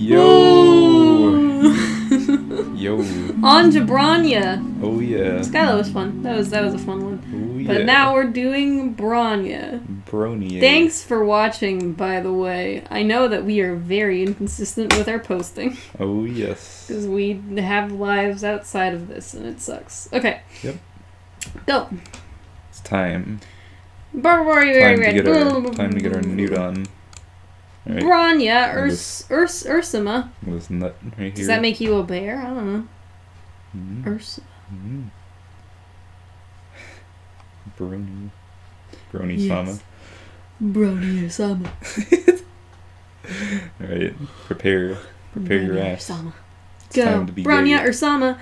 Yo! Yo. On to Bronya. Oh yeah. Skyla was fun. That was a fun one. Oh yeah. But now we're doing Bronya. Bronya. Thanks for watching, by the way. I know that we are very inconsistent with our posting. Oh yes. Because we have lives outside of this, and it sucks. Okay. Yep. Go. It's time. Time to get our nude on. Right. Bronya, Ursima. This nut right here. Does that make you a bear? I don't know. Mm. Ursima. Mm. Brony Sama. Brony Sama. Alright, prepare your ass. Sama. It's Go. time to be Bronya gay. Ursama.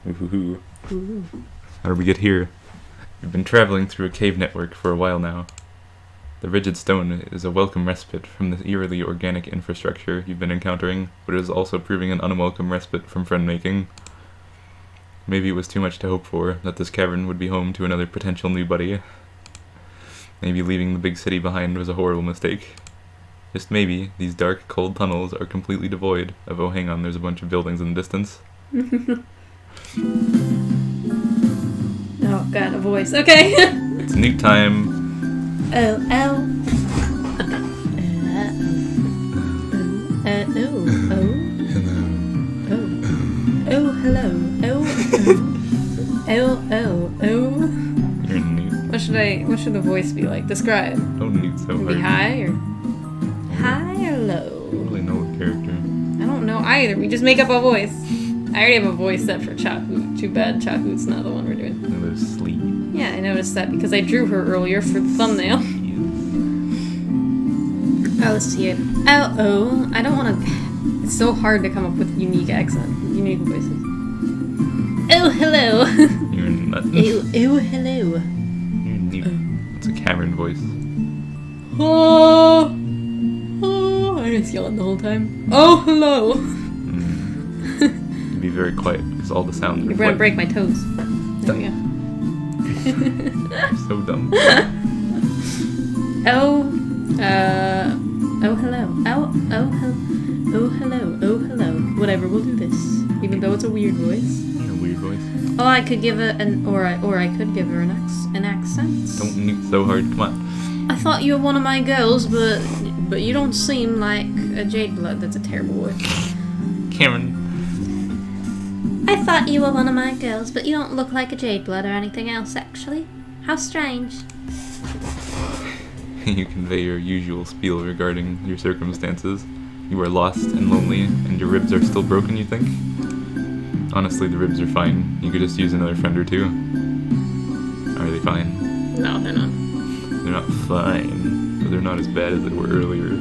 Ooh. How did we get here? We've been traveling through a cave network for a while now. The rigid stone is a welcome respite from the eerily organic infrastructure you've been encountering, but it is also proving an unwelcome respite from friend-making. Maybe it was too much to hope for, that this cavern would be home to another potential new buddy. Maybe leaving the big city behind was a horrible mistake. Just maybe, these dark, cold tunnels are completely devoid of, oh hang on, there's a bunch of buildings in the distance. Oh god, a voice. Okay. It's nuke time. Oh. Hello. You're nuke. What should the voice be like? Describe. Don't nuke so hard. Be high or hi or low? I don't really know what character. I don't know either. We just make up a voice. I already have a voice set for Chahoot. Too bad Chahoot's not the one we're doing. Another sleep. Yeah, I noticed that because I drew her earlier for the thumbnail. Oh, let's see it. Oh, I don't want to... It's so hard to come up with unique unique voices. Oh, hello. You're nuts. Oh, hello. You're nuke. It's a cavern voice. Oh, I didn't yell it the whole time. Oh, hello. Be very quiet because all the sounds are You're gonna break my toes. There we go. so dumb. Oh hello. Oh hello. Whatever, we'll do this. Even though it's a weird voice. Yeah, weird voice. Oh, I could give it or I could give her an accent. Don't nuke so hard. Come on. I thought you were one of my girls, but you don't seem like a jade blood. That's a terrible voice. Cameron. I thought you were one of my girls, but you don't look like a jade blood or anything else, actually. How strange. You convey your usual spiel regarding your circumstances. You are lost and lonely, and your ribs are still broken, you think? Honestly, the ribs are fine. You could just use another friend or two. Are they fine? No, they're not. They're not fine, but they're not as bad as they were earlier.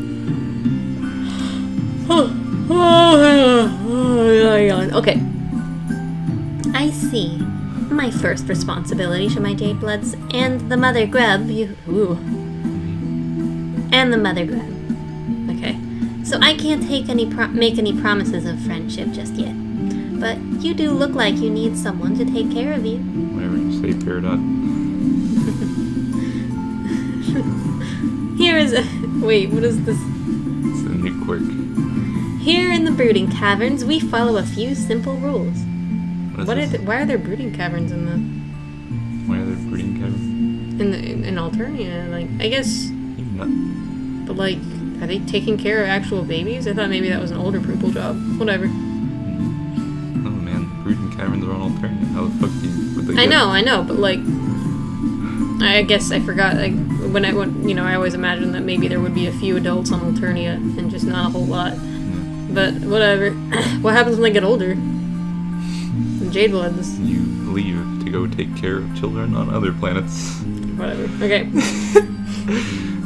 Okay. I see. My first responsibility to my jade bloods and the mother grub. And the mother grub. Okay. So I can't make any promises of friendship just yet. But you do look like you need someone to take care of you. Whatever you say, Peridot. Here is a... Wait, what is this? It's a new quirk. Here in the brooding caverns, we follow a few simple rules. Why are there brooding caverns in the... Why are there brooding caverns? In Alternia? Like, I guess... You nut. But like, are they taking care of actual babies? I thought maybe that was an older people job. Whatever. Oh man, brooding caverns are on Alternia. How the fuck would they get? I know, but like... I guess I forgot, like, when I always imagined that maybe there would be a few adults on Alternia and just not a whole lot. Yeah. But whatever. What happens when they get older? The Jade Bloods. You leave to go take care of children on other planets. Whatever. Okay.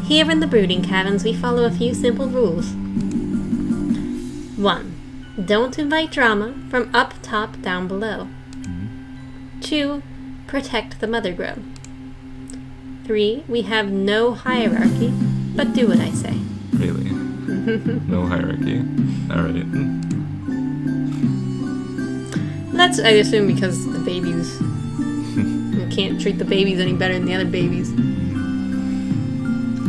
Here in the brooding caverns, we follow a few simple rules. 1. Don't invite drama from up top down below. 2. Protect the mother grub. 3. We have no hierarchy, but do what I say. Really? No hierarchy. Alright. That's, I assume, because the babies... You can't treat the babies any better than the other babies.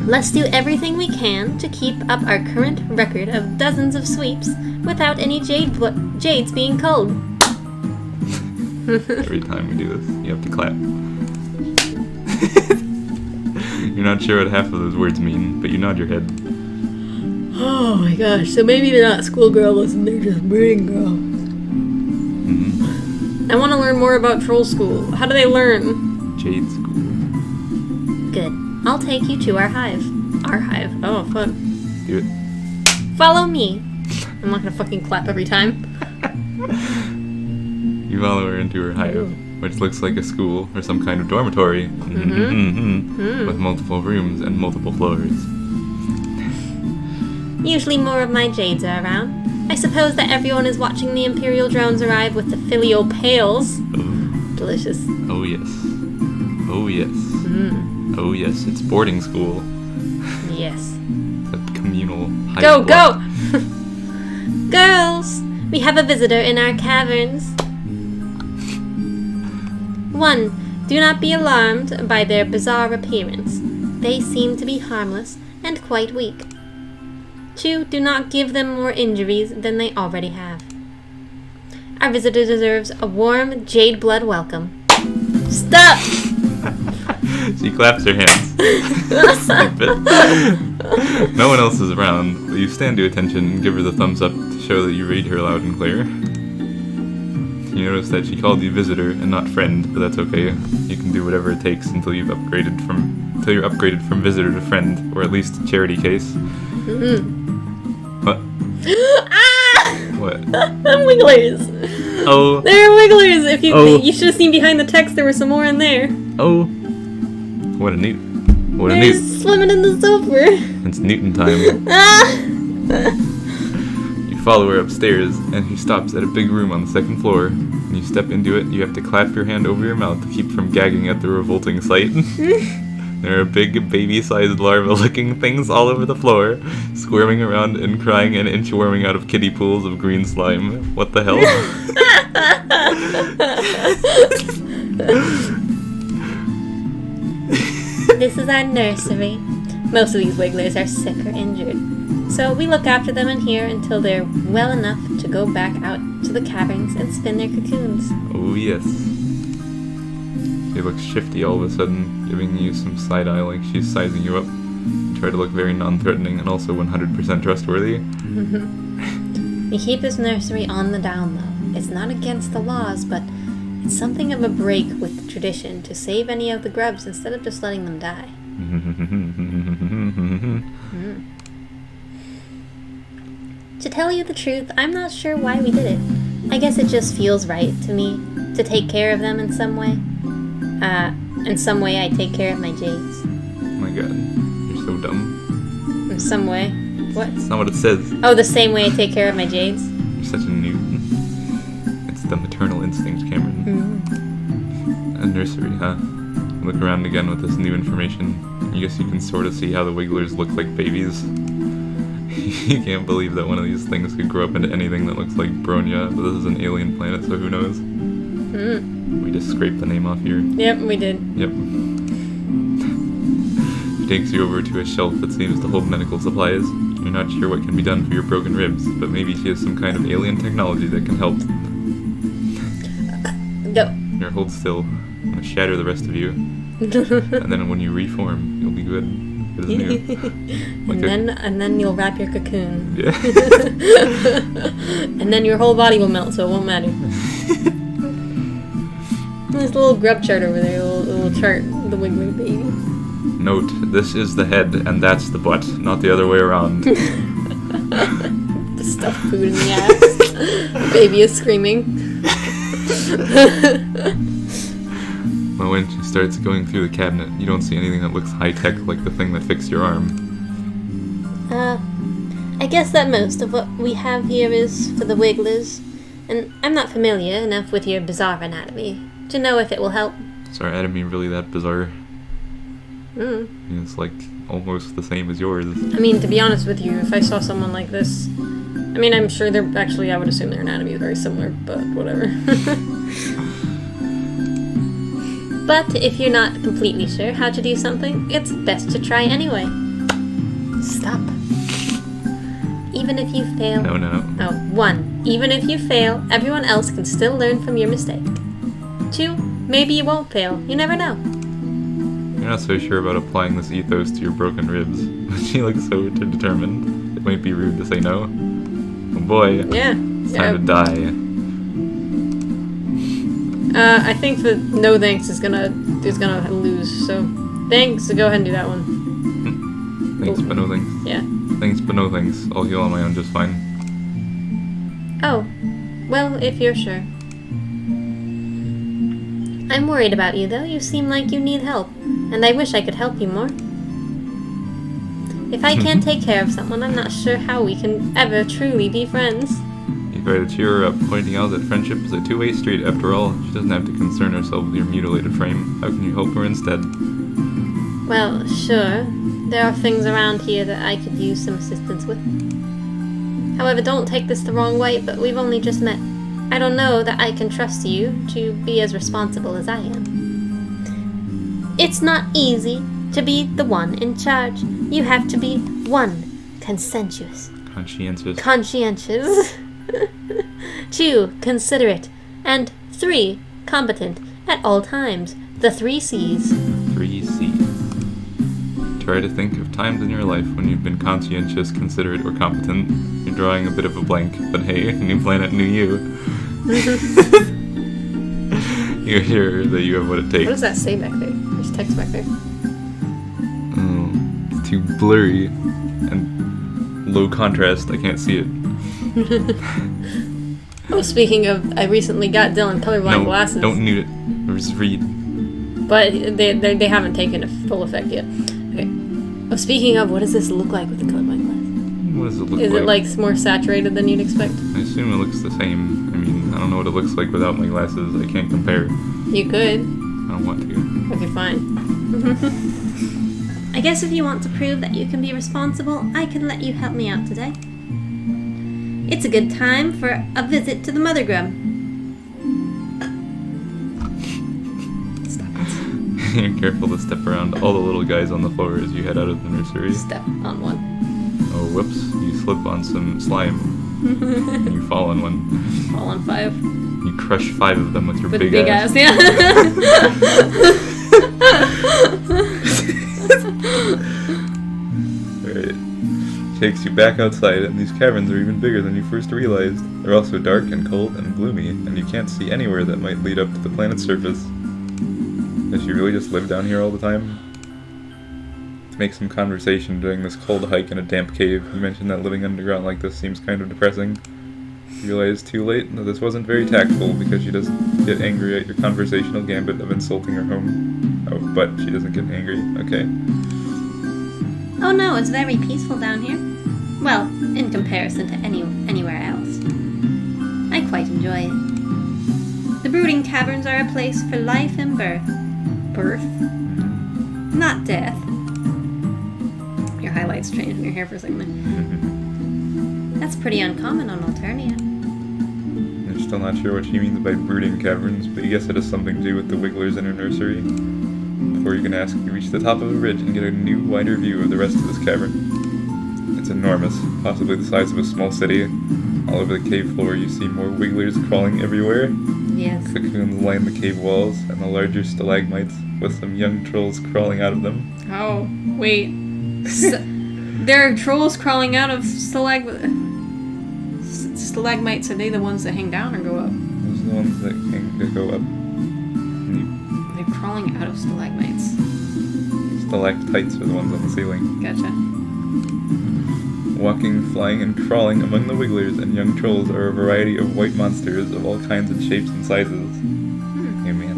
Let's do everything we can to keep up our current record of dozens of sweeps without any jades being culled. Every time we do this, you have to clap. You're not sure what half of those words mean, but you nod your head. Oh my gosh, so maybe they're not schoolgirls and they're just breeding girls. I want to learn more about troll school. How do they learn? Jade school. Good. I'll take you to our hive. Our hive. Oh, fun. Do it. Follow me. I'm not gonna fucking clap every time. You follow her into her hive, which looks like a school or some kind of dormitory. With multiple rooms and multiple floors. Usually more of my jades are around. I suppose that everyone is watching the Imperial drones arrive with the filial pails. Delicious. Oh yes. Oh yes. Oh yes, it's boarding school. Yes. A communal hive Go, block. go! Girls, we have a visitor in our caverns. 1. Do not be alarmed by their bizarre appearance. They seem to be harmless and quite weak. 2. Do not give them more injuries than they already have. Our visitor deserves a warm jade blood welcome. Stop! She claps her hands. Stupid. No one else is around, but you stand to attention and give her the thumbs up to show that you read her loud and clear. You notice that she called you visitor and not friend, but that's okay. You can do whatever it takes until you're upgraded from visitor to friend, or at least charity case. What? What? Wigglers! Oh. They're wigglers! You should have seen behind the text, there were some more in there. Oh. What a newt. What a They're newt. swimming in the sulfur. It's Newton time. You follow her upstairs, and she stops at a big room on the second floor. When you step into it, you have to clap your hand over your mouth to keep from gagging at the revolting sight. There are big baby-sized larva-looking things all over the floor, squirming around and crying and inchworming out of kiddie pools of green slime. What the hell? This is our nursery. Most of these wigglers are sick or injured, so we look after them in here until they're well enough to go back out to the caverns and spin their cocoons. Oh yes. She looks shifty all of a sudden, giving you some side-eye like she's sizing you up. You try to look very non-threatening and also 100% trustworthy. We keep this nursery on the down low. It's not against the laws, but it's something of a break with the tradition to save any of the grubs instead of just letting them die. To tell you the truth, I'm not sure why we did it. I guess it just feels right to me to take care of them in some way. In some way I take care of my jades. Oh my god, you're so dumb. In some way? What? That's not what it says. Oh, the same way I take care of my jades? You're such a newt. It's the maternal instinct, Cameron. A nursery, huh? Look around again with this new information. I guess you can sort of see how the wigglers look like babies. You can't believe that one of these things could grow up into anything that looks like Bronya, but this is an alien planet, so who knows? We just scraped the name off here. Yep, we did. Yep. She takes you over to a shelf that seems to hold medical supplies. You're not sure what can be done for your broken ribs, but maybe she has some kind of alien technology that can help. Go. Here, hold still. I'm gonna shatter the rest of you. And then when you reform, you'll be good. Good as new. Like and then you'll wrap your cocoon. Yeah. And then your whole body will melt, so it won't matter. There's a little grub chart over there, a little chart of the wiggler baby. Note, this is the head and that's the butt, not the other way around. The stuffed food in the ass. The baby is screaming. Well, when she starts going through the cabinet, you don't see anything that looks high-tech like the thing that fixed your arm. I guess that most of what we have here is for the wigglers, and I'm not familiar enough with your bizarre anatomy to know if it will help. Is our anatomy really that bizarre? It's like almost the same as yours. I mean, to be honest with you, if I saw someone like this, I mean, I'm sure they're actually, I would assume their anatomy is very similar, but whatever. But if you're not completely sure how to do something, it's best to try anyway. Stop. Even if you fail... No. Oh, 1. Even if you fail, everyone else can still learn from your mistake. 2. Maybe you won't fail. You never know. You're not so sure about applying this ethos to your broken ribs, but she looks so determined. It might be rude to say no. Oh boy. Yeah. It's time to die. I think the no thanks is gonna lose, so thanks, so go ahead and do that one. Thanks, but no thanks. Yeah. Thanks, but no thanks. I'll heal on my own just fine. Oh. Well, if you're sure. I'm worried about you, though. You seem like you need help, and I wish I could help you more. If I can't take care of someone, I'm not sure how we can ever truly be friends. You try to cheer her up, pointing out that friendship is a two-way street after all. She doesn't have to concern herself with your mutilated frame. How can you help her instead? Well, sure. There are things around here that I could use some assistance with. However, don't take this the wrong way, but we've only just met. I don't know that I can trust you to be as responsible as I am. It's not easy to be the one in charge. You have to be 1. Conscientious. Conscientious. 2. Considerate. And 3. Competent at all times. The 3 C's. 3 C's. Try to think of times in your life when you've been conscientious, considerate, or competent. You're drawing a bit of a blank, but hey, new planet, new you. You're sure that you have what it takes. What does that say back there? There's text back there. Oh, it's too blurry and low contrast. I can't see it. Oh, speaking of, I recently got Dylan colorblind glasses. Don't need it. Just read. But they haven't taken a full effect yet. Okay. Oh, speaking of, what does this look like with the colorblind glasses? What does it look like? Is it like more saturated than you'd expect? I assume it looks the same. I mean, I don't know what it looks like without my glasses. I can't compare. You could. I don't want to. Okay, fine. I guess if you want to prove that you can be responsible, I can let you help me out today. It's a good time for a visit to the mother grub. Stop it. You're careful to step around all the little guys on the floor as you head out of the nursery. Step on one. Oh, whoops. You slip on some slime. And you fall on one. Fall on 5. You crush 5 of them with your big ass. Yeah. Alright. Takes you back outside, and these caverns are even bigger than you first realized. They're also dark and cold and gloomy, and you can't see anywhere that might lead up to the planet's surface. Does she really just live down here all the time? To make some conversation during this cold hike in a damp cave, you mentioned that living underground like this seems kind of depressing. You realize too late that this wasn't very tactful because she doesn't get angry at your conversational gambit of insulting her home. Oh, but she doesn't get angry. Okay. Oh no, it's very peaceful down here. Well, in comparison to anywhere else. I quite enjoy it. The brooding caverns are a place for life and birth. Birth? Not death. Your highlights changed in your hair for a second there. That's pretty uncommon on Alternia. I'm still not sure what she means by brooding caverns, but I guess it has something to do with the wigglers in her nursery. Before you can ask, you reach the top of a ridge and get a new, wider view of the rest of this cavern. It's enormous, possibly the size of a small city. All over the cave floor you see more wigglers crawling everywhere. Yes. Cocoons line the cave walls, and the larger stalagmites, with some young trolls crawling out of them. Oh, wait. There are trolls crawling out of stalagmites. Are they the ones that hang down or go up? Those are the ones that go up. They're crawling out of stalagmites. Stalactites are the ones on the ceiling. Gotcha. Walking, flying, and crawling among the wigglers and young trolls are a variety of white monsters of all kinds of shapes and sizes. Hey man,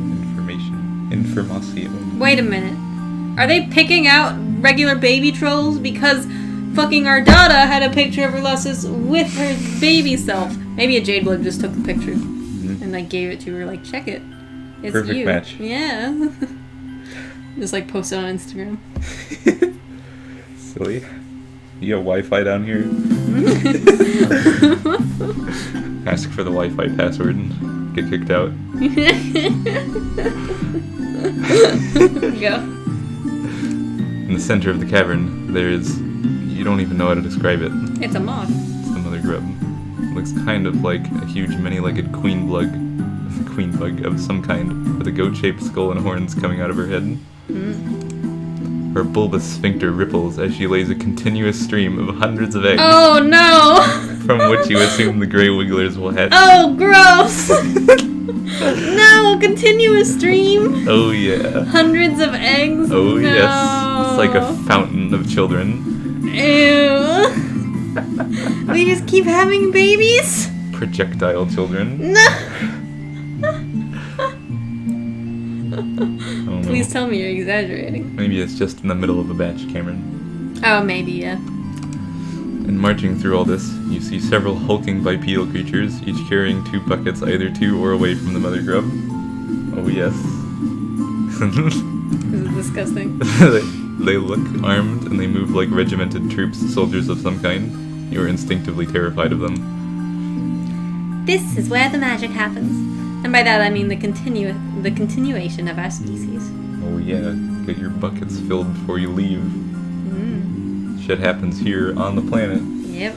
information. Wait a minute. Are they picking out regular baby trolls? Because fucking Ardata had a picture of her Lussus with her baby self. Maybe a Jadeblood just took the picture and like gave it to her, like, check it. It's Perfect you. match. Yeah. Just like post it on Instagram. Silly. You got Wi-Fi down here? Ask for the Wi-Fi password and get kicked out. Go. In the center of the cavern, there is You don't even know how to describe it. It's a moth. It's the mother grub. It looks kind of like a huge many-legged queen bug of some kind, with a goat-shaped skull and horns coming out of her head. Her bulbous sphincter ripples as she lays a continuous stream of hundreds of eggs. Oh no! From which you assume the gray wigglers will hatch. Oh, gross! No, continuous stream. Oh yeah. Hundreds of eggs. Oh no. yes. It's like a fountain of children. Ew. We just keep having babies? Projectile children. No. Oh, no. Please tell me you're exaggerating. Maybe it's just in the middle of a batch, Cameron. Oh, maybe, yeah. And marching through all this, you see several hulking bipedal creatures, each carrying 2 buckets either to or away from the mother grub. Oh yes. This is disgusting. They look armed and they move like regimented troops, soldiers of some kind. You are instinctively terrified of them. This is where the magic happens. And by that I mean the continuation of our species. Oh yeah, get your buckets filled before you leave. Shit happens here on the planet. Yep.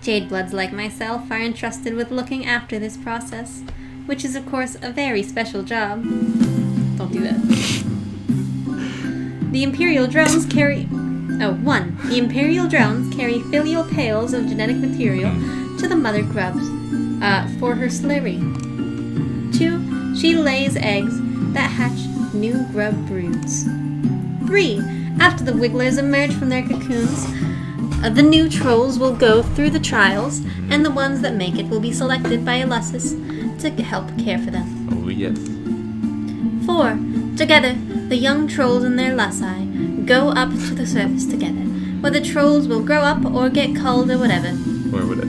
Jadebloods like myself are entrusted with looking after this process, which is of course a very special job. Don't do that. The Imperial drones carry... The Imperial drones carry filial pails of genetic material to the mother grubs for her slurry. 2, she lays eggs that hatch new grub broods. 3, after the wigglers emerge from their cocoons, the new trolls will go through the trials, and the ones that make it will be selected by Elussus to help care for them. Oh yes. 4, together, the young trolls and their lussi go up to the surface together, where the trolls will grow up or get culled or whatever. Or would it?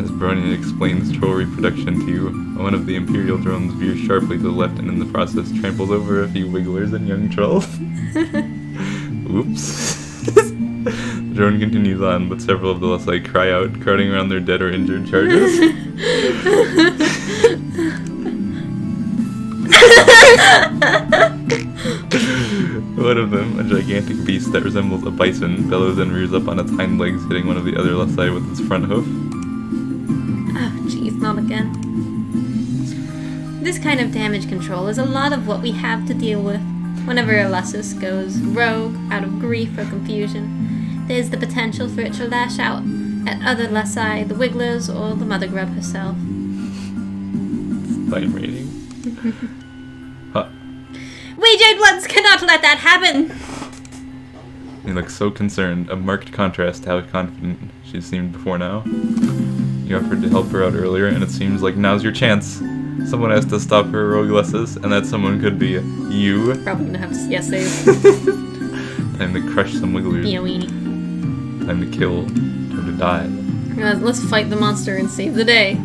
As Bronya explains troll reproduction to you, one of the Imperial drones veers sharply to the left and in the process tramples over a few wigglers and young trolls. Oops. The drone continues on, but several of the Lussi cry out, crowding around their dead or injured charges. One of them, a gigantic beast that resembles a bison, bellows and rears up on its hind legs, hitting one of the other Lussi with its front hoof. Oh, jeez, not again. This kind of damage control is a lot of what we have to deal with. Whenever Elussus goes rogue out of grief or confusion, there's the potential for it to lash out at other Lussi, the Wigglers, or the Mother Grub herself. Fine rating. Huh. We Jadebloods cannot let that happen! He looks so concerned, a marked contrast to how confident she seemed before now. You offered to help her out earlier, and it seems like now's your chance. Someone has to stop her rogue Lussus, and that someone could be you. Probably gonna have to save. Time to crush some wigglers. Be a weenie. Time to kill. Time to die. Let's fight the monster and save the day.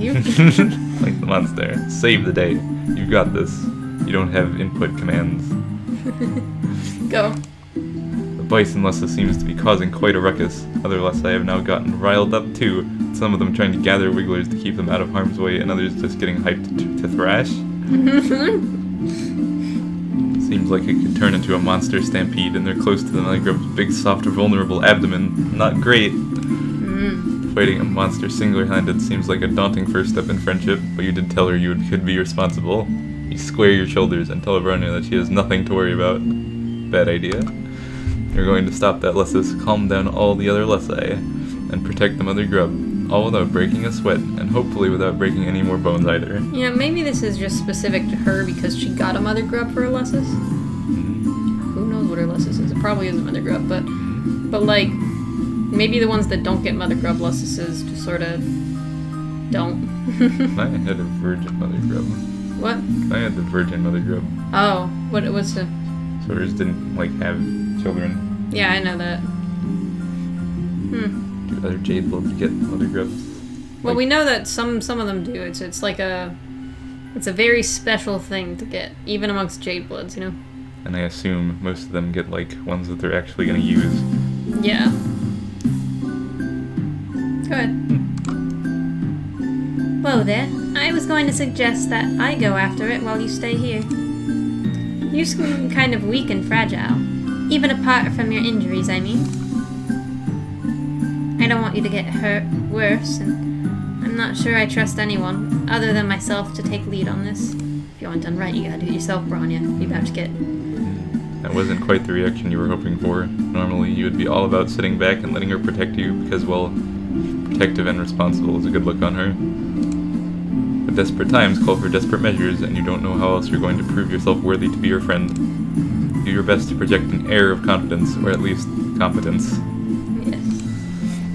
Like the monster. Save the day. You've got this. You don't have input commands. Go. The bison Lussus seems to be causing quite a ruckus. Other Lussi have now gotten riled up too, some of them trying to gather wigglers to keep them out of harm's way, and others just getting hyped to thrash. Seems like it could turn into a monster stampede, and they're close to the mother grub's big, soft, vulnerable abdomen. Not great. Fighting a monster single-handed seems like a daunting first step in friendship, but you did tell her you could be responsible. You square your shoulders and tell Bronya that she has nothing to worry about. Bad idea. You're going to stop that Lussus, calm down all the other Lussi, and protect the mother grub, all without breaking a sweat, and hopefully without breaking any more bones either. Yeah, maybe this is just specific to her because she got a mother grub for her Lussus. Who knows what her Lussus is? It probably is a mother grub, but like, maybe the ones that don't get mother grub Lussuses just sort of don't. I had a virgin mother grub. What? I had the virgin mother grub. Oh, what's the... So hers didn't, have children. Yeah, I know that. Do other Jadebloods get mother grubs? Well, we know that some of them do. It's like a very special thing to get, even amongst Jadebloods, you know? And I assume most of them get, ones that they're actually going to use. Yeah. Go ahead. Whoa there. I was going to suggest that I go after it while you stay here. You seem kind of weak and fragile. Even apart from your injuries, I mean. I don't want you to get hurt worse, and I'm not sure I trust anyone, other than myself, to take lead on this. If you want done right, you gotta do it yourself, Bronya. You're about to get... That wasn't quite the reaction you were hoping for. Normally, you would be all about sitting back and letting her protect you, because, well, protective and responsible is a good look on her. But desperate times call for desperate measures, and you don't know how else you're going to prove yourself worthy to be her friend. Do your best to project an air of confidence, or at least competence. Yes.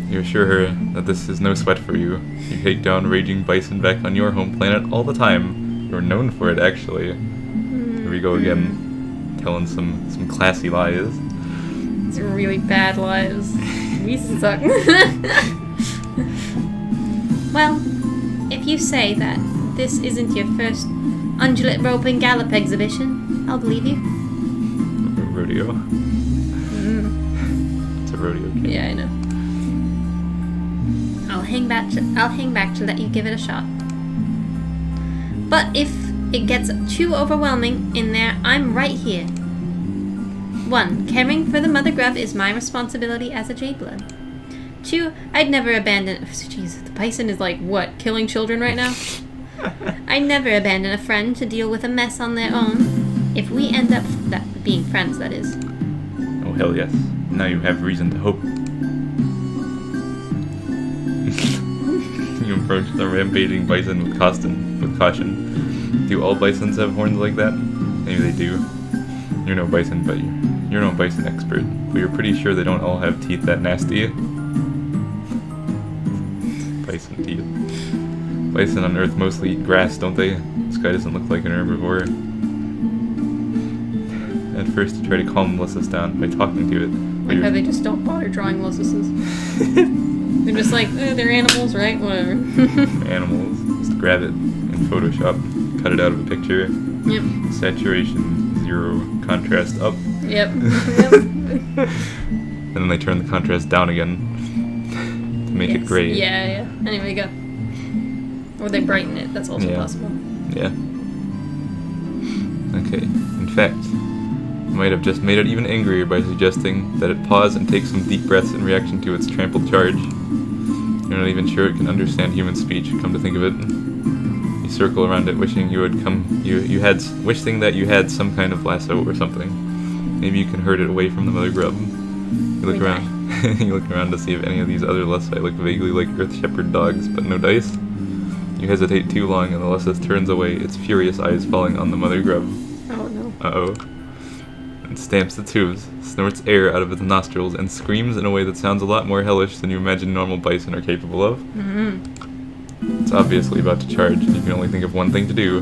You assure her that this is no sweat for you. You take down raging bison back on your home planet all the time. You're known for it, actually. Here we go again, telling some classy lies. It's really bad lies. We suck. Well, if you say that this isn't your first undulate rope and gallop exhibition, I'll believe you. Rodeo. It's a rodeo kid. Yeah, I know. I'll hang back to let you give it a shot. But if it gets too overwhelming in there, I'm right here. 1. Caring for the mother grub is my responsibility as a J-Blood. 2. I'd never abandon... Jeez, the bison is like, what, killing children right now? I'd never abandon a friend to deal with a mess on their own. If we end up being friends, that is. Oh, hell yes. Now you have reason to hope. You approach the rampaging bison with caution. Do all bisons have horns like that? Maybe they do. You're no bison, but you're no bison expert. But you're pretty sure they don't all have teeth that nasty. Bison teeth. Bison on Earth mostly eat grass, don't they? This guy doesn't look like an herbivore. At first, you try to calm Melissus down by talking to it. Like how they just don't bother drawing Melissuses. They're just like, they're animals, right? Whatever. Animals. Just grab it in Photoshop, cut it out of a picture. Yep. Saturation 0, contrast up. Yep. And then they turn the contrast down again to make it gray. Yeah. Anyway, go. Or they brighten it. That's also possible. Yeah. Okay. In fact, you might have just made it even angrier by suggesting that it pause and take some deep breaths in reaction to its trampled charge. You're not even sure it can understand human speech, come to think of it. You circle around it, wishing you had wishing that you had some kind of lasso or something. Maybe you can herd it away from the mother grub. You look around. You look around to see if any of these other Lessi look vaguely like Earth Shepherd dogs, but no dice. You hesitate too long, and the Lessus turns away, its furious eyes falling on the mother grub. Oh no. Uh-oh. It stamps its hooves, snorts air out of its nostrils, and screams in a way that sounds a lot more hellish than you imagine normal bison are capable of. Mm-hmm. It's obviously about to charge, and you can only think of one thing to do.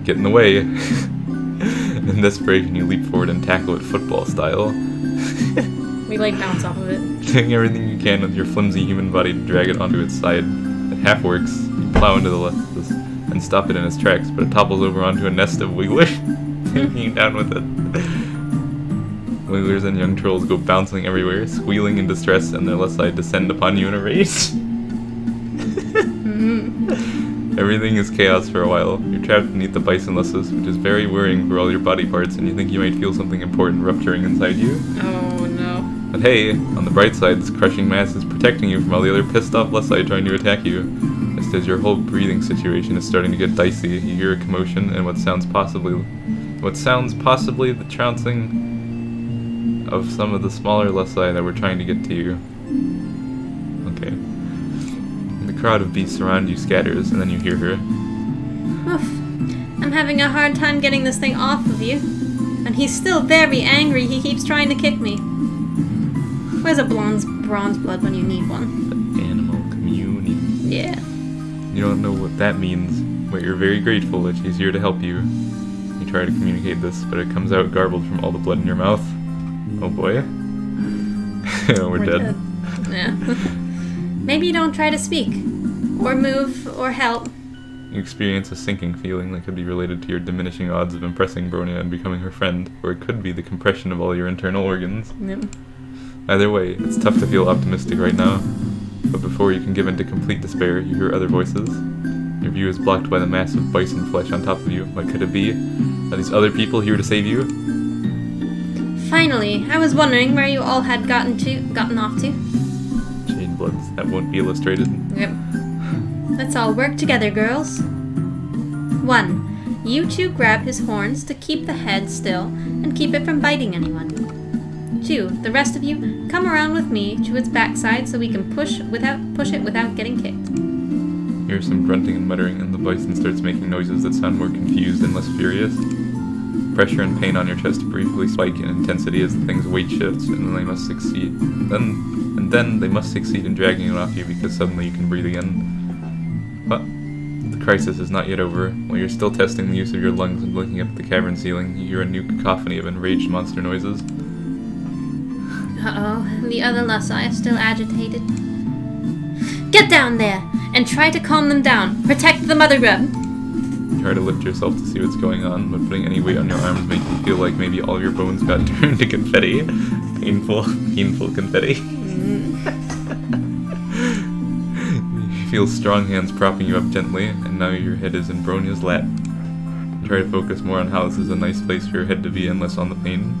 Get in the way. In desperation, you leap forward and tackle it football style. We bounce off of it. Doing everything you can with your flimsy human body to drag it onto its side. It half works. You plow into the Lessus and stop it in its tracks, but it topples over onto a nest of wigglers, taking you down with it. Wigglers and young trolls go bouncing everywhere, squealing in distress, and their left side descend upon you in a rage. Everything is chaos for a while. You're trapped beneath the bison Lessus, which is very worrying for all your body parts, and you think you might feel something important rupturing inside you. Oh no. But hey, on the bright side, this crushing mass is protecting you from all the other pissed off Lessi trying to attack you. Just as your whole breathing situation is starting to get dicey, you hear a commotion and what sounds possibly the trouncing of some of the smaller Lessi that were trying to get to you. Okay. The crowd of beasts around you scatters, and then you hear her. Oof. I'm having a hard time getting this thing off of you. And he's still very angry. He keeps trying to kick me. Where's a bronze blood when you need one? The animal community. Yeah. You don't know what that means, but you're very grateful that she's here to help you. You try to communicate this, but it comes out garbled from all the blood in your mouth. Oh boy. We're dead. Yeah. Maybe you don't try to speak, or move, or help. You experience a sinking feeling that could be related to your diminishing odds of impressing Bronya and becoming her friend, or it could be the compression of all your internal organs. Yep. Either way, it's tough to feel optimistic right now. But before you can give in to complete despair, you hear other voices. Your view is blocked by the massive bison flesh on top of you. What could it be? Are these other people here to save you? Finally, I was wondering where you all had gotten off to. Jade bloods. That won't be illustrated. Yep. Let's all work together, girls. 1. You two grab his horns to keep the head still and keep it from biting anyone. 2. The rest of you come around with me to its backside so we can push it without getting kicked. You hear some grunting and muttering, and the bison starts making noises that sound more confused and less furious. Pressure and pain on your chest briefly spike in intensity as the thing's weight shifts, and then they must succeed. And then they must succeed in dragging it off you because suddenly you can breathe again. But the crisis is not yet over. While you're still testing the use of your lungs and looking up at the cavern ceiling, you hear a new cacophony of enraged monster noises. Uh-oh, the other Lusai are still agitated. Get down there, and try to calm them down. Protect the mother grub. You try to lift yourself to see what's going on, but putting any weight on your arms makes you feel like maybe all of your bones got turned to confetti. Painful confetti. You feel strong hands propping you up gently, and now your head is in Bronya's lap. You try to focus more on how this is a nice place for your head to be and less on the pain.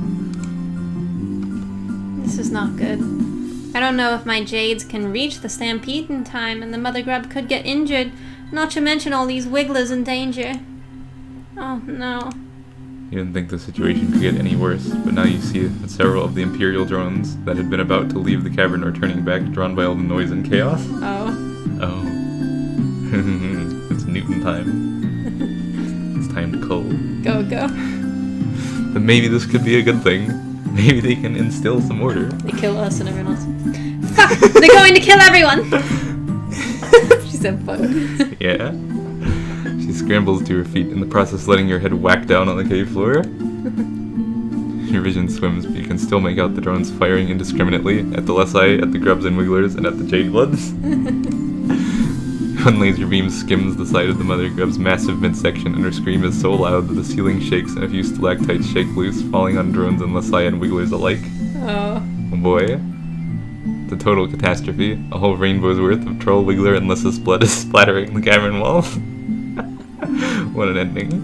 This is not good. I don't know if my jades can reach the stampede in time, and the mother grub could get injured, not to mention all these wigglers in danger. Oh no. You didn't think the situation could get any worse, but now you see that several of the Imperial drones that had been about to leave the cavern are turning back, drawn by all the noise and chaos. Oh. It's Newton time. It's time to cull. Go. But maybe this could be a good thing. Maybe they can instill some order. They kill us and everyone else. Fuck! They're going to kill everyone! She said fuck. Yeah. She scrambles to her feet, in the process letting your head whack down on the cave floor. Your vision swims, but you can still make out the drones firing indiscriminately at the Lesai, at the grubs and wigglers, and at the jade bloods. One laser beam skims the side of the mother grub's massive midsection, and her scream is so loud that the ceiling shakes and a few stalactites shake loose, falling on drones and Lesai and wigglers alike. Oh. Oh boy. It's a total catastrophe. A whole rainbow's worth of troll, wiggler, and Lissa's blood is splattering the cavern wall. What an ending.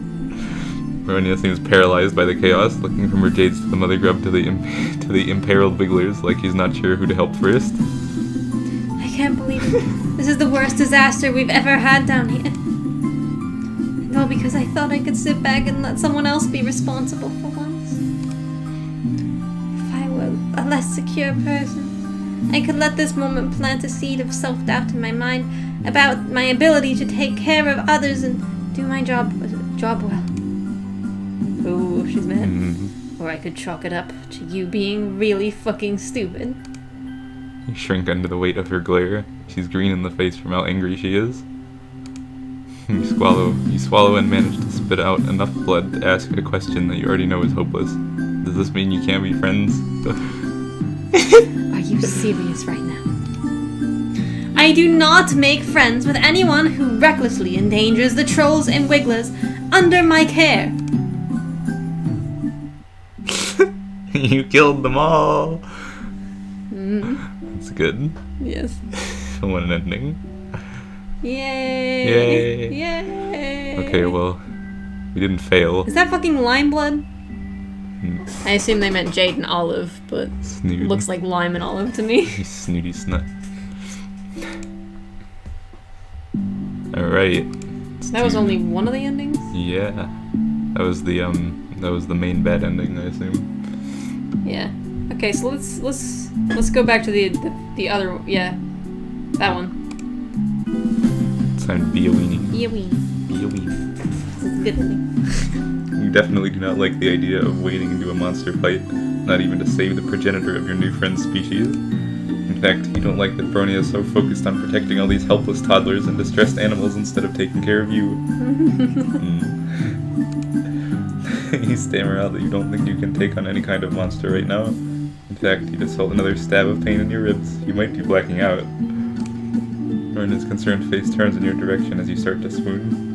Bronya seems paralyzed by the chaos, looking from her jades to the mother grub to the imperiled wigglers, like he's not sure who to help first. I can't believe it. This is the worst disaster we've ever had down here. And all because I thought I could sit back and let someone else be responsible for once. If I were a less secure person, I could let this moment plant a seed of self-doubt in my mind about my ability to take care of others and do my job well. Oh, she's mad. Or I could chalk it up to you being really fucking stupid. You shrink under the weight of her glare. She's green in the face from how angry she is. You swallow and manage to spit out enough blood to ask a question that you already know is hopeless. Does this mean you can't be friends? Are you serious right now? I do not make friends with anyone who recklessly endangers the trolls and wigglers under my care. You killed them all! That's good. Yes. What an ending. Yay! Yay! Okay, well, we didn't fail. Is that fucking lime blood? I assume they meant jade and olive, but Snood. looks like lime and olive to me. You snooty snut. Alright. That was only one of the endings? Yeah. That was the main bad ending, I assume. Yeah. Okay, so let's go back to the other, yeah, that one. It's time to be a weenie. Be a weenie. Be a weenie. This is a good ending. You definitely do not like the idea of wading into a monster fight, not even to save the progenitor of your new friend's species. In fact, you don't like that Bronya is so focused on protecting all these helpless toddlers and distressed animals instead of taking care of you. You stammer out that you don't think you can take on any kind of monster right now. In fact, you just felt another stab of pain in your ribs. You might be blacking out. Bronya's concerned face turns in your direction as you start to swoon.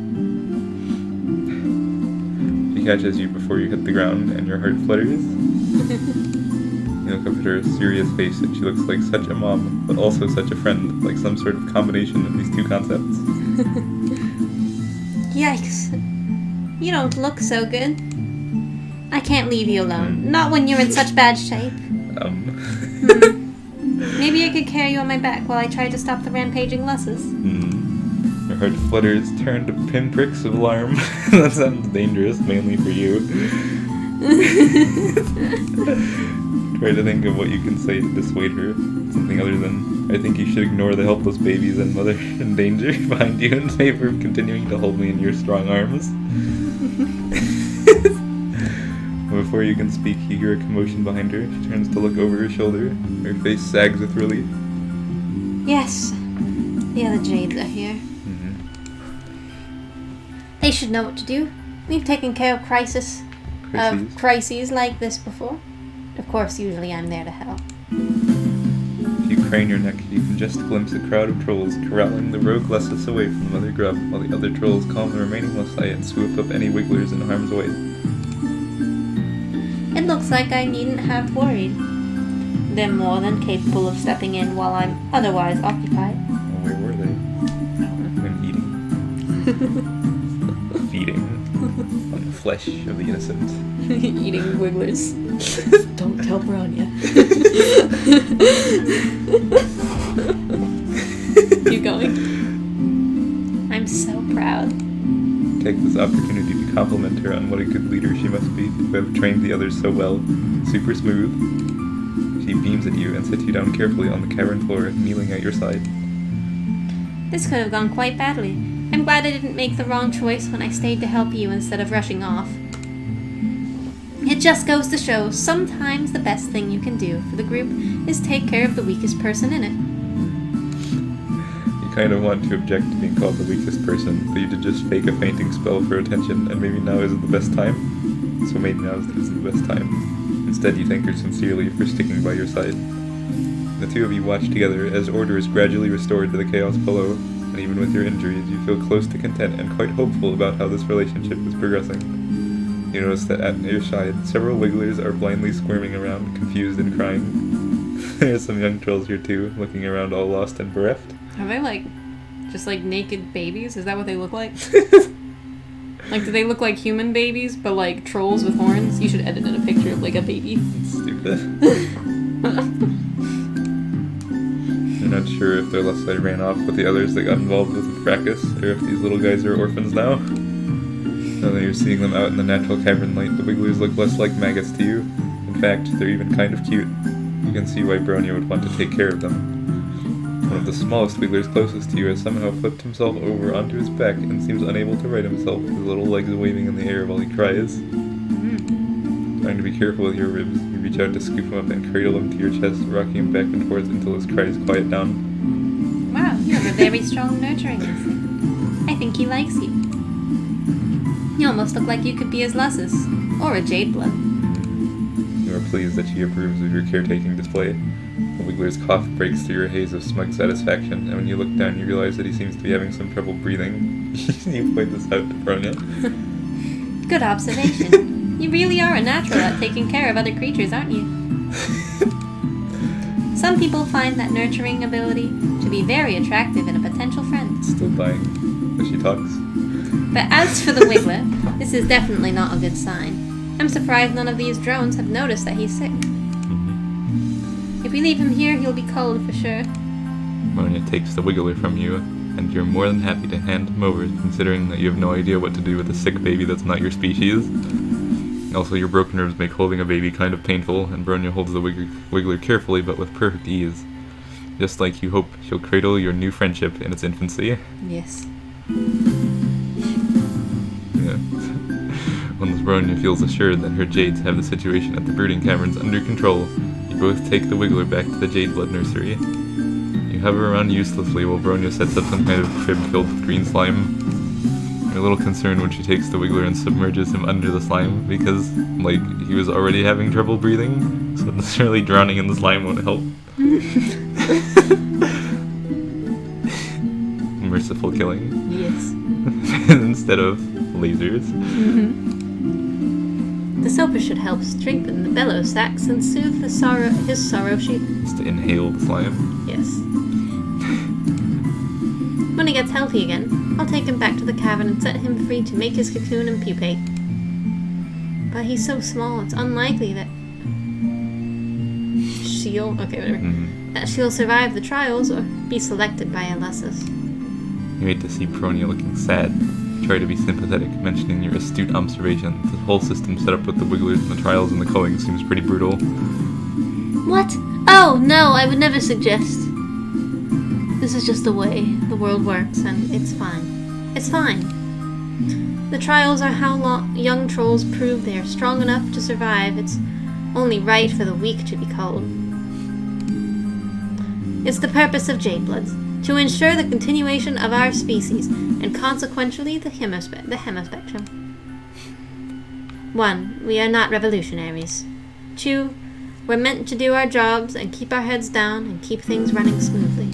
She catches you before you hit the ground, and your heart flutters. You look up at her serious face, and she looks like such a mom, but also such a friend, like some sort of combination of these two concepts. Yikes. You don't look so good. I can't leave you alone. Not when you're in such bad shape. Maybe I could carry you on my back while I try to stop the rampaging lusses. Your heart flutters, turned to pinpricks of alarm. That sounds dangerous, mainly for you. Try to think of what you can say to dissuade her. Something other than, I think you should ignore the helpless babies and mother in danger behind you in favor of continuing to hold me in your strong arms. Before you can speak, you hear a commotion behind her. She turns to look over her shoulder. Her face sags with relief. Yes. The other Jades are here. They should know what to do. We've taken care of crises like this before. Of course, usually I'm there to help. If you crane your neck, you can just glimpse a crowd of trolls corralling the rogue Lustus away from the mother grub, while the other trolls calm the remaining Lusci and swoop up any wigglers in harm's way. It looks like I needn't have worried. They're more than capable of stepping in while I'm otherwise occupied. Well, where were they? When eating. Feeding on the flesh of the innocent. Eating wigglers. Don't tell Bronya. Keep going. I'm so proud. Take this opportunity to compliment her on what a good leader she must be, to have trained the others so well. Super smooth. She beams at you and sits you down carefully on the cavern floor, kneeling at your side. This could have gone quite badly. I'm glad I didn't make the wrong choice when I stayed to help you instead of rushing off. It just goes to show, sometimes the best thing you can do for the group is take care of the weakest person in it. You kind of want to object to being called the weakest person, but you did just fake a fainting spell for attention, and maybe now isn't the best time? So maybe now isn't the best time. Instead, you thank her sincerely for sticking by your side. The two of you watch together as order is gradually restored to the chaos below, and even with your injuries, you feel close to content and quite hopeful about how this relationship is progressing. You notice that at your side, several wigglers are blindly squirming around, confused and crying. There's some young trolls here too, looking around all lost and bereft. Are they just naked babies? Is that what they look like? Do they look like human babies, but like trolls with horns? You should edit in a picture of a baby. It's stupid. You're not sure if their Lusci ran off with the others that got involved with the fracas, or if these little guys are orphans now. Now that you're seeing them out in the natural cavern light, the wigglers look less like maggots to you. In fact, they're even kind of cute. You can see why Bronya would want to take care of them. One of the smallest wigglers closest to you has somehow flipped himself over onto his back and seems unable to right himself, his little legs waving in the air while he cries. Trying to be careful with your ribs, you reach out to scoop him up and cradle him to your chest, rocking him back and forth until his cries quiet down. Wow, you have a very strong nurturing instinct. I think he likes you. You almost look like you could be his Lussus, or a Jade Blood. You are pleased that she approves of your caretaking display. The wiggler's cough breaks through your haze of smug satisfaction, and when you look down you realize that he seems to be having some trouble breathing. You point this out to Bronya. Good observation. You really are a natural at taking care of other creatures, aren't you? Some people find that nurturing ability to be very attractive in a potential friend. Still dying as she talks. But as for the wiggler, this is definitely not a good sign. I'm surprised none of these drones have noticed that he's sick. If we leave him here, he'll be cold for sure. Bronya takes the wiggler from you, and you're more than happy to hand him over, considering that you have no idea what to do with a sick baby that's not your species. Also, your broken ribs make holding a baby kind of painful, and Bronya holds the wiggler carefully but with perfect ease. Just like you hope she'll cradle your new friendship in its infancy. Yes. Yeah. Once Bronya feels assured that her Jades have the situation at the brooding caverns under control, you both take the wiggler back to the Jade Blood Nursery. You hover around uselessly while Bronya sets up some kind of crib filled with green slime. You're a little concerned when she takes the wiggler and submerges him under the slime because, he was already having trouble breathing, so necessarily drowning in the slime won't help. Merciful killing. Yes. Instead of lasers. The sopa should help strengthen the bellow sacs and soothe his sorrow sheep. Just to inhale the slime. Yes. When he gets healthy again, I'll take him back to the cavern and set him free to make his cocoon and pupate. But he's so small, it's unlikely that she'll survive the trials or be selected by Alessis. You hate to see Bronya looking sad. Try to be sympathetic, mentioning your astute observation. The whole system set up with the Wigglers and the trials and the culling seems pretty brutal. What? Oh, no, I would never suggest. This is just the way the world works, and it's fine. It's fine. The trials are how young trolls prove they are strong enough to survive. It's only right for the weak to be culled. It's the purpose of Jadebloods, to ensure the continuation of our species, and consequentially the hemispectrum. 1. We are not revolutionaries. 2. We're meant to do our jobs and keep our heads down and keep things running smoothly.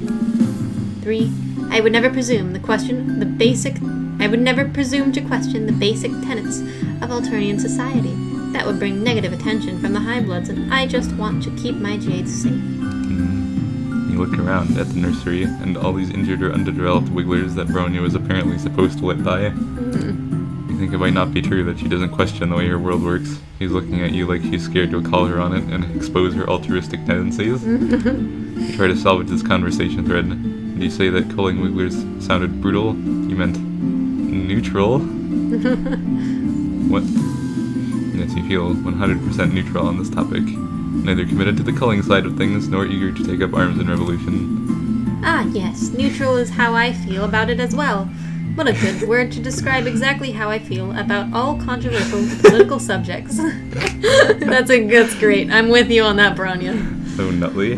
3. I would never presume to question the basic tenets of Alternian society. That would bring negative attention from the Highbloods, and I just want to keep my jades safe. You look around at the nursery and all these injured or underdeveloped Wigglers that Bronya was apparently supposed to let die. You think it might not be true that she doesn't question the way her world works. She's looking at you like she's scared you'll call her on it and expose her altruistic tendencies. You try to salvage this conversation thread. Did you say that culling Wigglers sounded brutal? You meant neutral? What? Yes, you feel 100% neutral on this topic. Neither committed to the culling side of things, nor eager to take up arms in revolution. Ah, yes, neutral is how I feel about it as well. What a good word to describe exactly how I feel about all controversial political subjects. That's great. I'm with you on that, Bronya. So nutly.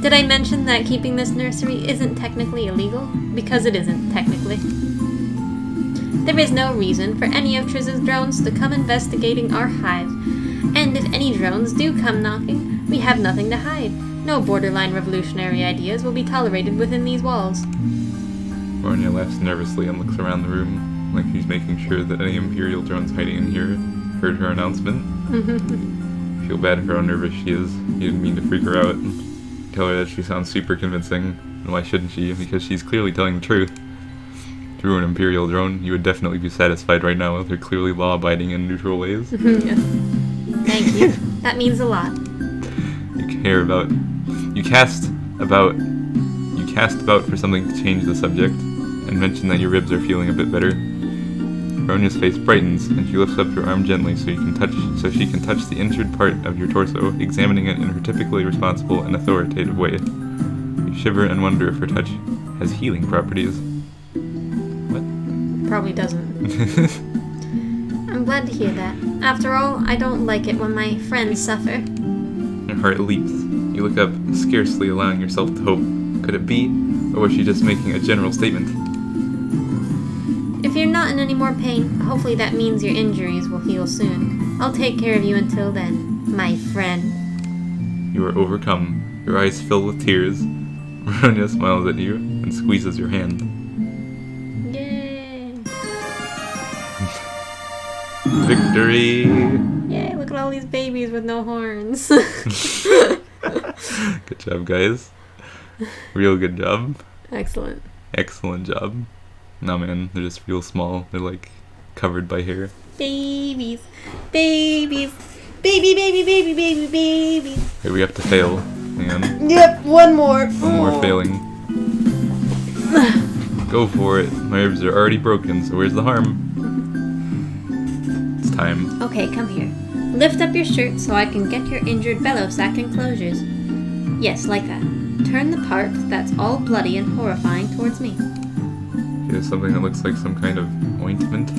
Did I mention that keeping this nursery isn't technically illegal? Because it isn't, technically. There is no reason for any of Triz's drones to come investigating our hive. And if any drones do come knocking, we have nothing to hide. No borderline revolutionary ideas will be tolerated within these walls. Bronya laughs nervously and looks around the room, like she's making sure that any Imperial drones hiding in here heard her announcement. Feel bad for how nervous she is. You didn't mean to freak her out. Tell her that she sounds super convincing, and why shouldn't she? Because she's clearly telling the truth. Through an Imperial drone, you would definitely be satisfied right now with her clearly law-abiding and neutral ways. Yes. Thank you. That means a lot. You cast about for something to change the subject, and mention that your ribs are feeling a bit better. Bronya's face brightens, and she lifts up your arm gently so she can touch the injured part of your torso, examining it in her typically responsible and authoritative way. You shiver and wonder if her touch has healing properties. What? Probably doesn't. I'm glad to hear that. After all, I don't like it when my friends suffer. Your heart leaps. You look up, scarcely allowing yourself to hope. Could it be? Or was she just making a general statement? If you're not in any more pain, hopefully that means your injuries will heal soon. I'll take care of you until then, my friend. You are overcome. Your eyes fill with tears. Bronya smiles at you and squeezes your hand. Yay! Victory! Yay, look at all these babies with no horns. Good job, guys. Real good job. Excellent. Excellent job. No, man, they're just real small. They're like covered by hair. Babies. Babies. Baby, baby, baby, baby, baby. Okay, we have to fail. Hang on. Yep, one more. One more failing. Go for it. My ribs are already broken, so where's the harm? It's time. Okay, come here. Lift up your shirt so I can get your injured bellow sac enclosures. Yes, like that. Turn the part that's all bloody and horrifying towards me. Here's something that looks like some kind of ointment.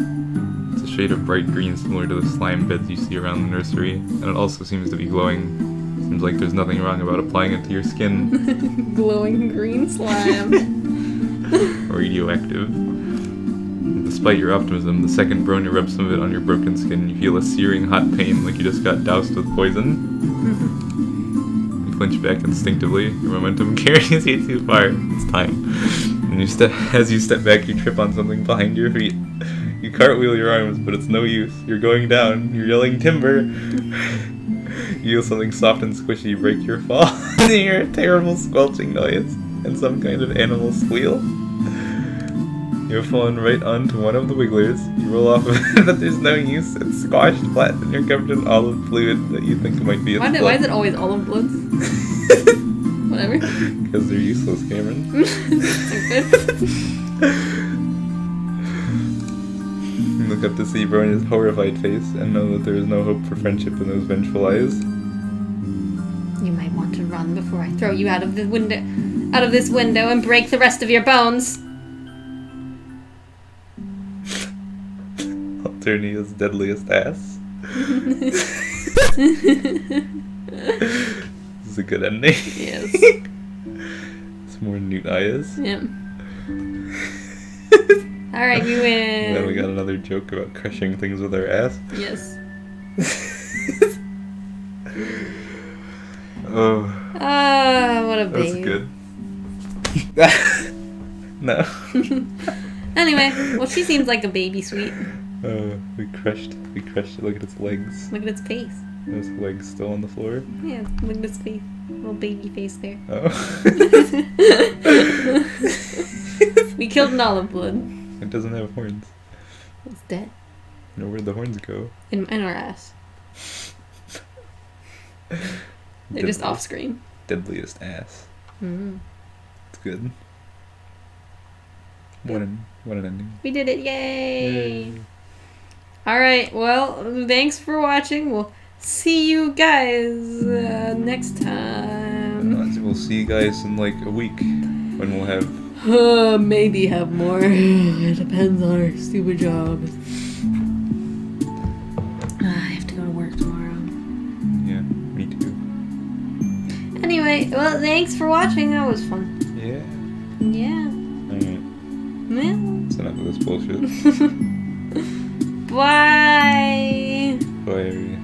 It's a shade of bright green similar to the slime beds you see around the nursery, and it also seems to be glowing. Seems like there's nothing wrong about applying it to your skin. Glowing green slime. Radioactive. Despite your optimism, the second Bronya rubs some of it on your broken skin, you feel a searing hot pain like you just got doused with poison. You flinch back instinctively. Your momentum carries you too far. It's time. And as you step back, you trip on something behind your feet. You cartwheel your arms, but it's no use. You're going down. You're yelling timber. You feel something soft and squishy break your fall. You hear a terrible squelching noise and some kind of animal squeal. You're falling right onto one of the wigglers. You roll off of it, but there's no use. It's squashed flat, and you're covered in olive fluid that you think might be its blood. Why is it always olive bloods? Whatever. Because they're useless, Cameron. Stupid. Look up to see Bronya's horrified face and know that there is no hope for friendship in those vengeful eyes. You might want to run before I throw you out of this window and break the rest of your bones. Alternia's deadliest ass. This is a good ending. Yes. It's more Newt Ayas. Yep. Alright, we win. Then we got another joke about crushing things with our ass. Yes. Oh. Ah, what a baby. That's good. No. Anyway, well, she seems like a baby sweet. We crushed it. Look at its legs. Look at its face. Those legs still on the floor. Yeah, look at its face. Little baby face there. Oh. We killed an olive blood. It doesn't have horns. It's dead. You know, where'd the horns go? In our ass. They're just off screen. Deadliest ass. Mm. It's good. What an ending. We did it! Yay! Alright, well, thanks for watching. We'll see you guys next time. We'll see you guys in like a week when we'll have... maybe have more. It depends on our stupid job. I have to go to work tomorrow. Yeah, me too. Anyway, well, thanks for watching. That was fun. Yeah. Yeah. Alright. Yeah. That's enough of this bullshit. Bye. Bye.